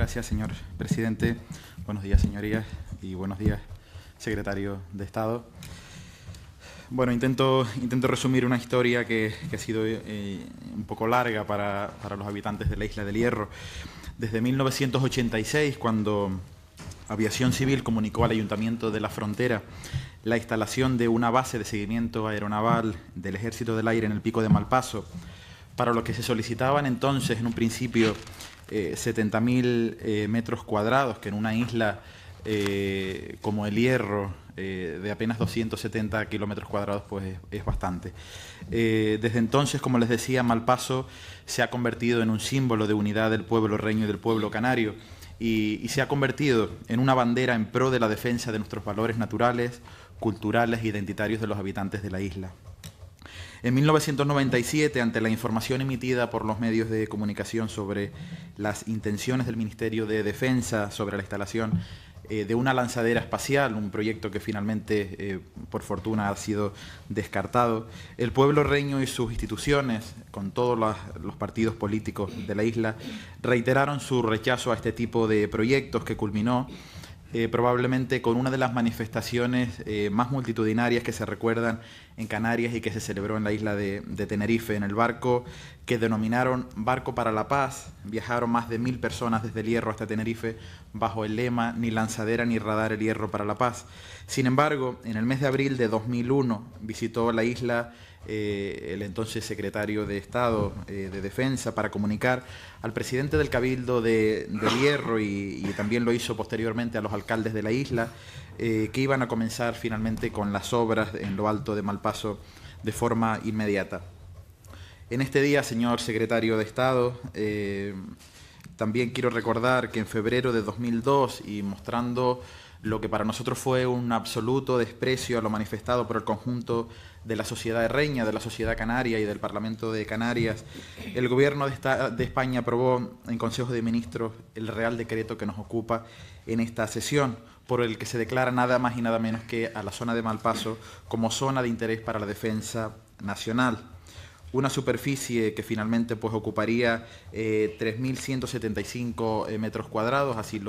gracias, señor presidente. Buenos días, señorías, y buenos días, secretario de Estado. Bueno, intento resumir una historia que ha sido un poco larga para los habitantes de la Isla del Hierro. Desde 1986, cuando Aviación Civil comunicó al Ayuntamiento de La Frontera la instalación de una base de seguimiento aeronaval del Ejército del Aire en el Pico de Malpaso, para lo que se solicitaban entonces, en un principio, 70.000 metros cuadrados, que en una isla como el Hierro, de apenas 270 kilómetros cuadrados, pues es bastante. Desde entonces, como les decía, Malpaso se ha convertido en un símbolo de unidad del pueblo reño y del pueblo canario, y se ha convertido en una bandera en pro de la defensa de nuestros valores naturales, culturales e identitarios de los habitantes de la isla. En 1997, ante la información emitida por los medios de comunicación sobre las intenciones del Ministerio de Defensa sobre la instalación de una lanzadera espacial, un proyecto que finalmente, por fortuna, ha sido descartado, el pueblo reño y sus instituciones, con todos los partidos políticos de la isla, reiteraron su rechazo a este tipo de proyectos, que culminó probablemente con una de las manifestaciones más multitudinarias que se recuerdan en Canarias y que se celebró en la isla de Tenerife. En el barco que denominaron Barco para la Paz, viajaron más de 1.000 personas desde el Hierro hasta Tenerife bajo el lema "Ni lanzadera ni radar, el Hierro para la Paz". Sin embargo, en el mes de abril de 2001 visitó la isla el entonces secretario de Estado de Defensa para comunicar al presidente del Cabildo del Hierro y también lo hizo posteriormente a los alcaldes de la isla, que iban a comenzar finalmente con las obras en lo alto de Malpaso de forma inmediata. En este día, señor secretario de Estado, también quiero recordar que en febrero de 2002, y mostrando lo que para nosotros fue un absoluto desprecio a lo manifestado por el conjunto de la sociedad reña, de la sociedad canaria y del Parlamento de Canarias, el Gobierno de España aprobó en Consejo de Ministros el Real Decreto que nos ocupa en esta sesión, por el que se declara nada más y nada menos que a la zona de Malpaso como zona de interés para la defensa nacional. Una superficie que finalmente pues ocuparía 3.175 metros cuadrados, así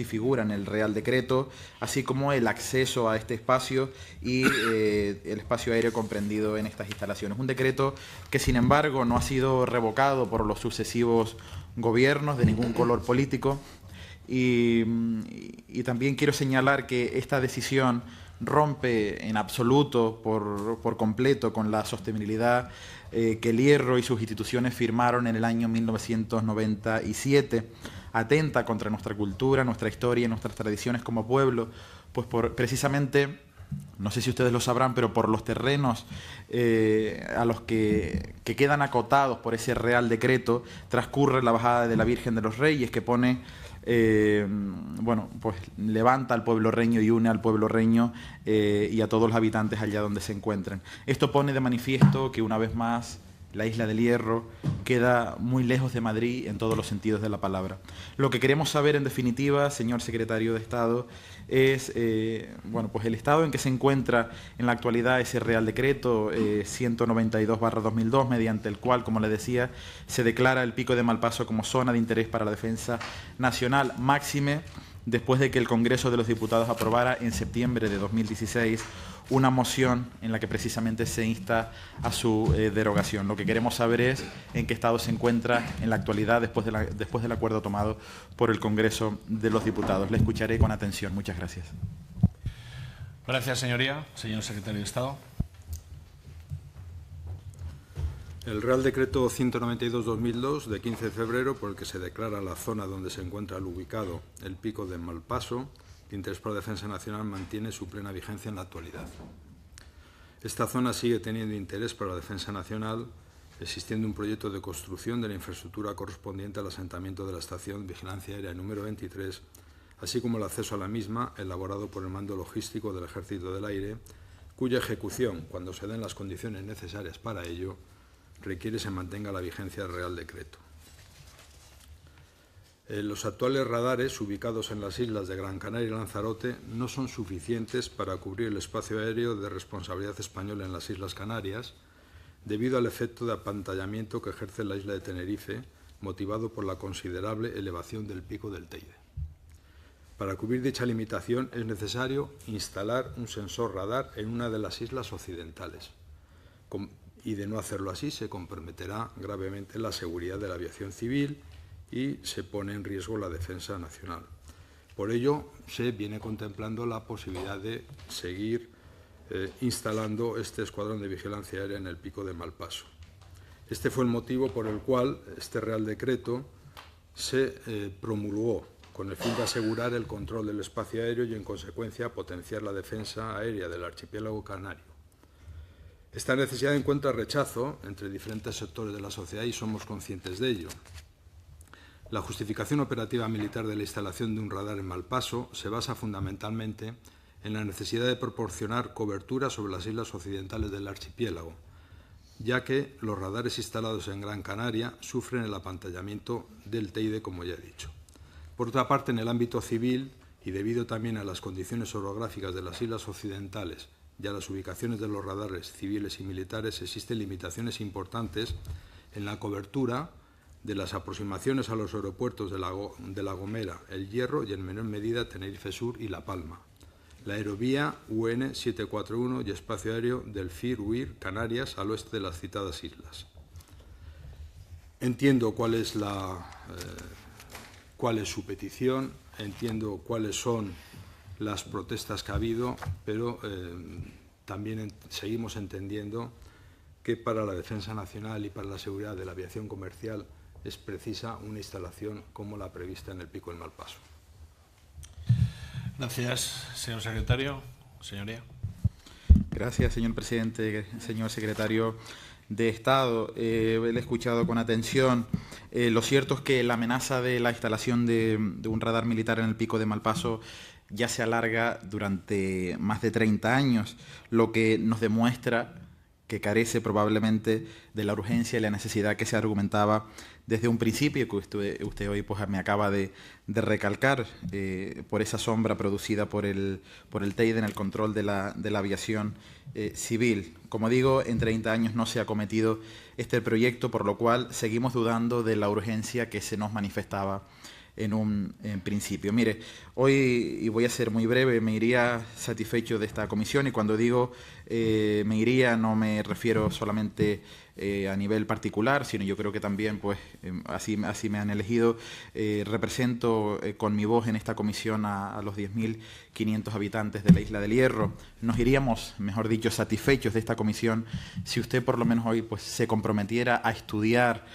figura en el Real Decreto, así como el acceso a este espacio y el espacio aéreo comprendido en estas instalaciones. Un decreto que, sin embargo, no ha sido revocado por los sucesivos gobiernos de ningún color político, y también quiero señalar que esta decisión rompe en absoluto, por completo, con la sostenibilidad que el Hierro y sus instituciones firmaron en el año 1997. Atenta contra nuestra cultura, nuestra historia y nuestras tradiciones como pueblo, pues precisamente, no sé si ustedes lo sabrán, pero por los terrenos a los que quedan acotados por ese Real Decreto transcurre la bajada de la Virgen de los Reyes, que pone bueno, pues levanta al pueblo reño y une al pueblo reño y a todos los habitantes allá donde se encuentren. Esto pone de manifiesto que, una vez más, la Isla del Hierro queda muy lejos de Madrid en todos los sentidos de la palabra. Lo que queremos saber, en definitiva, señor secretario de Estado, es bueno, pues el estado en que se encuentra en la actualidad ese Real Decreto 192/2002, mediante el cual, como le decía, se declara el Pico de Malpaso como zona de interés para la defensa nacional, máxime después de que el Congreso de los Diputados aprobara en septiembre de 2016 una moción en la que precisamente se insta a su derogación. Lo que queremos saber es en qué estado se encuentra en la actualidad después del acuerdo tomado por el Congreso de los Diputados. Le escucharé con atención. Muchas gracias. Gracias, señoría. Señor secretario de Estado. El Real Decreto 192/2002, de 15 de febrero, por el que se declara la zona donde se encuentra ubicado el Pico de Malpaso de interés para la defensa nacional, mantiene su plena vigencia en la actualidad. Esta zona sigue teniendo interés para la defensa nacional, existiendo un proyecto de construcción de la infraestructura correspondiente al asentamiento de la Estación de Vigilancia Aérea número 23, así como el acceso a la misma, elaborado por el Mando Logístico del Ejército del Aire, cuya ejecución, cuando se den las condiciones necesarias para ello, requiere se mantenga la vigencia del Real Decreto. Los actuales radares, ubicados en las islas de Gran Canaria y Lanzarote, no son suficientes para cubrir el espacio aéreo de responsabilidad española en las Islas Canarias, debido al efecto de apantallamiento que ejerce la isla de Tenerife, motivado por la considerable elevación del pico del Teide. Para cubrir dicha limitación es necesario instalar un sensor radar en una de las islas occidentales y de no hacerlo así se comprometerá gravemente la seguridad de la aviación civil y se pone en riesgo la defensa nacional. Por ello, se viene contemplando la posibilidad de seguir instalando este escuadrón de vigilancia aérea en el pico de Malpaso. Este fue el motivo por el cual este Real Decreto se promulgó con el fin de asegurar el control del espacio aéreo y, en consecuencia, potenciar la defensa aérea del archipiélago canario. Esta necesidad encuentra rechazo entre diferentes sectores de la sociedad y somos conscientes de ello. La justificación operativa militar de la instalación de un radar en Malpaso se basa fundamentalmente en la necesidad de proporcionar cobertura sobre las islas occidentales del archipiélago, ya que los radares instalados en Gran Canaria sufren el apantallamiento del Teide, como ya he dicho. Por otra parte, en el ámbito civil, y debido también a las condiciones orográficas de las islas occidentales y a las ubicaciones de los radares civiles y militares, existen limitaciones importantes en la cobertura de las aproximaciones a los aeropuertos de La Gomera, El Hierro y, en menor medida, Tenerife Sur y La Palma, la aerovía UN 741 y espacio aéreo del FIR-UIR Canarias al oeste de las citadas islas. Entiendo cuál es su petición, entiendo cuáles son las protestas que ha habido, pero también seguimos entendiendo que para la defensa nacional y para la seguridad de la aviación comercial es precisa una instalación como la prevista en el pico del Malpaso. Gracias, señor secretario. Señoría. Gracias, señor presidente, señor secretario de Estado. Le he escuchado con atención. Lo cierto es que la amenaza de la instalación de un radar militar en el pico de Malpaso ya se alarga durante más de 30 años, lo que nos demuestra que carece probablemente de la urgencia y la necesidad que se argumentaba desde un principio, que usted hoy pues, me acaba de recalcar, por esa sombra producida por el Teide en el control de la aviación civil. Como digo, en 30 años no se ha cometido este proyecto, por lo cual seguimos dudando de la urgencia que se nos manifestaba en principio. Mire, hoy, y voy a ser muy breve, me iría satisfecho de esta comisión, y cuando digo me iría no me refiero solamente a nivel particular, sino yo creo que también, pues así me han elegido, represento con mi voz en esta comisión a los 10.500 habitantes de la isla del Hierro. Nos iríamos, mejor dicho, satisfechos de esta comisión si usted por lo menos hoy pues se comprometiera a estudiar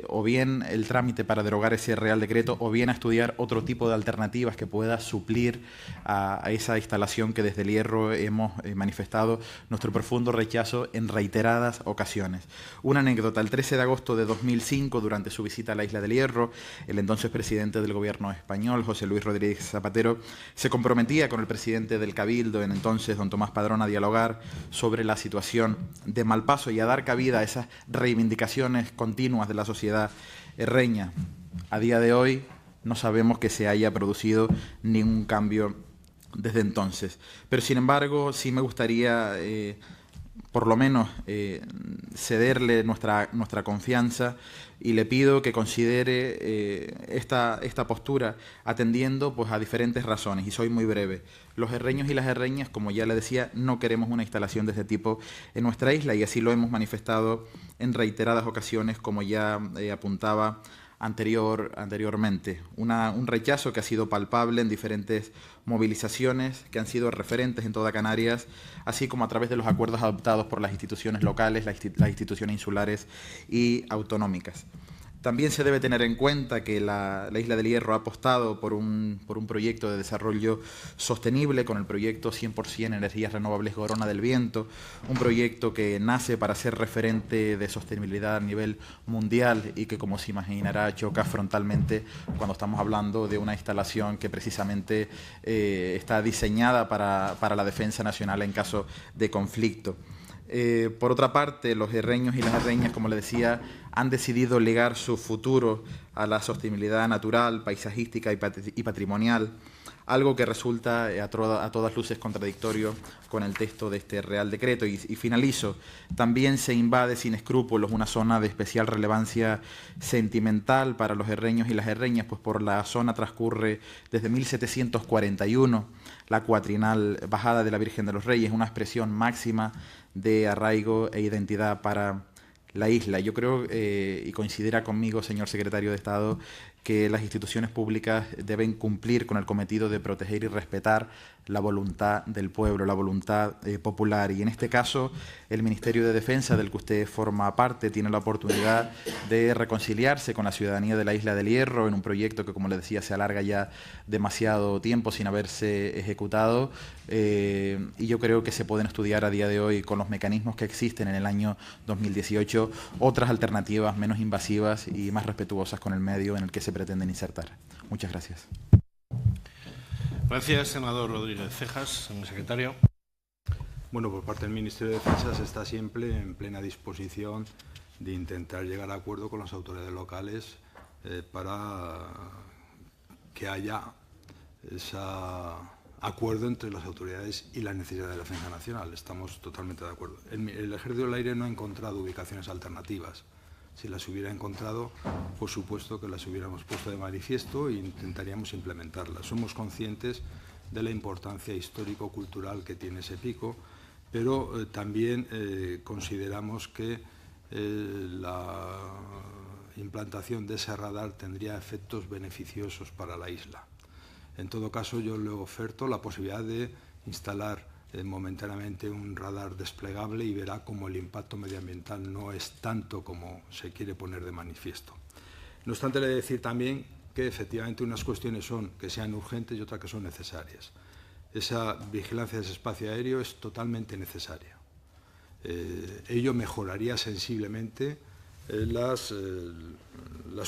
o bien el trámite para derogar ese Real Decreto, o bien a estudiar otro tipo de alternativas que pueda suplir a esa instalación que desde el Hierro hemos manifestado nuestro profundo rechazo en reiteradas ocasiones. Una anécdota: el 13 de agosto de 2005, durante su visita a la isla del Hierro, el entonces presidente del gobierno español, José Luis Rodríguez Zapatero, se comprometía con el presidente del Cabildo, en entonces don Tomás Padrón, a dialogar sobre la situación de Malpaso y a dar cabida a esas reivindicaciones continuas de la sociedad herreña. A día de hoy no sabemos que se haya producido ningún cambio desde entonces. Pero, sin embargo, sí me gustaría por lo menos cederle nuestra confianza, y le pido que considere esta postura atendiendo pues, a diferentes razones, y soy muy breve. Los herreños y las herreñas, como ya le decía, no queremos una instalación de este tipo en nuestra isla, y así lo hemos manifestado en reiteradas ocasiones, como ya apuntaba anteriormente. Un rechazo que ha sido palpable en diferentes movilizaciones que han sido referentes en toda Canarias, así como a través de los acuerdos adoptados por las instituciones locales, las instituciones insulares y autonómicas. También se debe tener en cuenta que la Isla del Hierro ha apostado por un proyecto de desarrollo sostenible con el proyecto 100% Energías Renovables Corona del Viento, un proyecto que nace para ser referente de sostenibilidad a nivel mundial y que, como se imaginará, choca frontalmente cuando estamos hablando de una instalación que precisamente está diseñada para la defensa nacional en caso de conflicto. Por otra parte, los herreños y las herreñas, como le decía, han decidido ligar su futuro a la sostenibilidad natural, paisajística y patrimonial, algo que resulta a todas luces contradictorio con el texto de este Real Decreto. Y finalizo, también se invade sin escrúpulos una zona de especial relevancia sentimental para los herreños y las herreñas, pues por la zona transcurre desde 1741 la cuatrinal bajada de la Virgen de los Reyes, una expresión máxima de arraigo e identidad para la isla. Yo creo, y coincidirá conmigo, señor secretario de Estado, que las instituciones públicas deben cumplir con el cometido de proteger y respetar la voluntad del pueblo, la voluntad popular. Y en este caso, el Ministerio de Defensa, del que usted forma parte, tiene la oportunidad de reconciliarse con la ciudadanía de la Isla del Hierro en un proyecto que, como le decía, se alarga ya demasiado tiempo sin haberse ejecutado. Y yo creo que se pueden estudiar a día de hoy, con los mecanismos que existen en el año 2018, otras alternativas menos invasivas y más respetuosas con el medio en el que se pretenden insertar. Muchas gracias. Gracias, senador Rodríguez Cejas. Señor secretario. Bueno, por parte del Ministerio de Defensa se está siempre en plena disposición de intentar llegar a acuerdo con las autoridades locales para que haya ese acuerdo entre las autoridades y la necesidad de la defensa nacional. Estamos totalmente de acuerdo. El Ejército del Aire no ha encontrado ubicaciones alternativas. Si las hubiera encontrado, por supuesto que las hubiéramos puesto de manifiesto e intentaríamos implementarlas. Somos conscientes de la importancia histórico-cultural que tiene ese pico, pero también consideramos que la implantación de ese radar tendría efectos beneficiosos para la isla. En todo caso, yo le oferto la posibilidad de instalar momentáneamente un radar desplegable y verá cómo el impacto medioambiental no es tanto como se quiere poner de manifiesto. No obstante, le he de decir también que efectivamente unas cuestiones son que sean urgentes y otras que son necesarias. Esa vigilancia de ese espacio aéreo es totalmente necesaria. Ello mejoraría sensiblemente las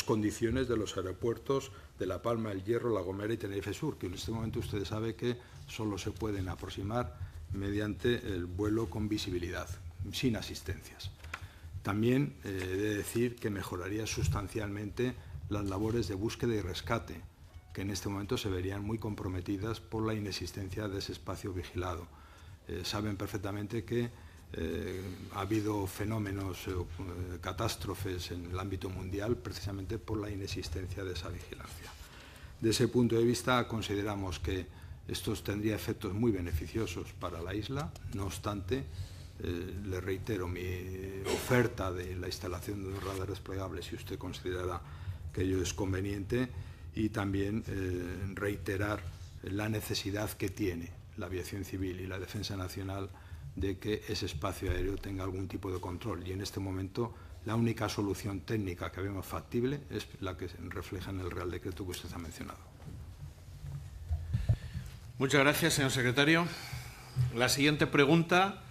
condiciones de los aeropuertos de La Palma, El Hierro, La Gomera y Tenerife Sur, que en este momento ustedes saben que solo se pueden aproximar mediante el vuelo con visibilidad, sin asistencias. También he de decir que mejoraría sustancialmente las labores de búsqueda y rescate, que en este momento se verían muy comprometidas por la inexistencia de ese espacio vigilado. Saben perfectamente que ha habido fenómenos, catástrofes en el ámbito mundial precisamente por la inexistencia de esa vigilancia. De ese punto de vista, consideramos que esto tendría efectos muy beneficiosos para la isla. No obstante, le reitero mi oferta de la instalación de un radar desplegable si usted considera que ello es conveniente, y también reiterar la necesidad que tiene la aviación civil y la defensa nacional de que ese espacio aéreo tenga algún tipo de control. Y en este momento la única solución técnica que vemos factible es la que se refleja en el Real Decreto que usted ha mencionado. Muchas gracias, señor secretario. La siguiente pregunta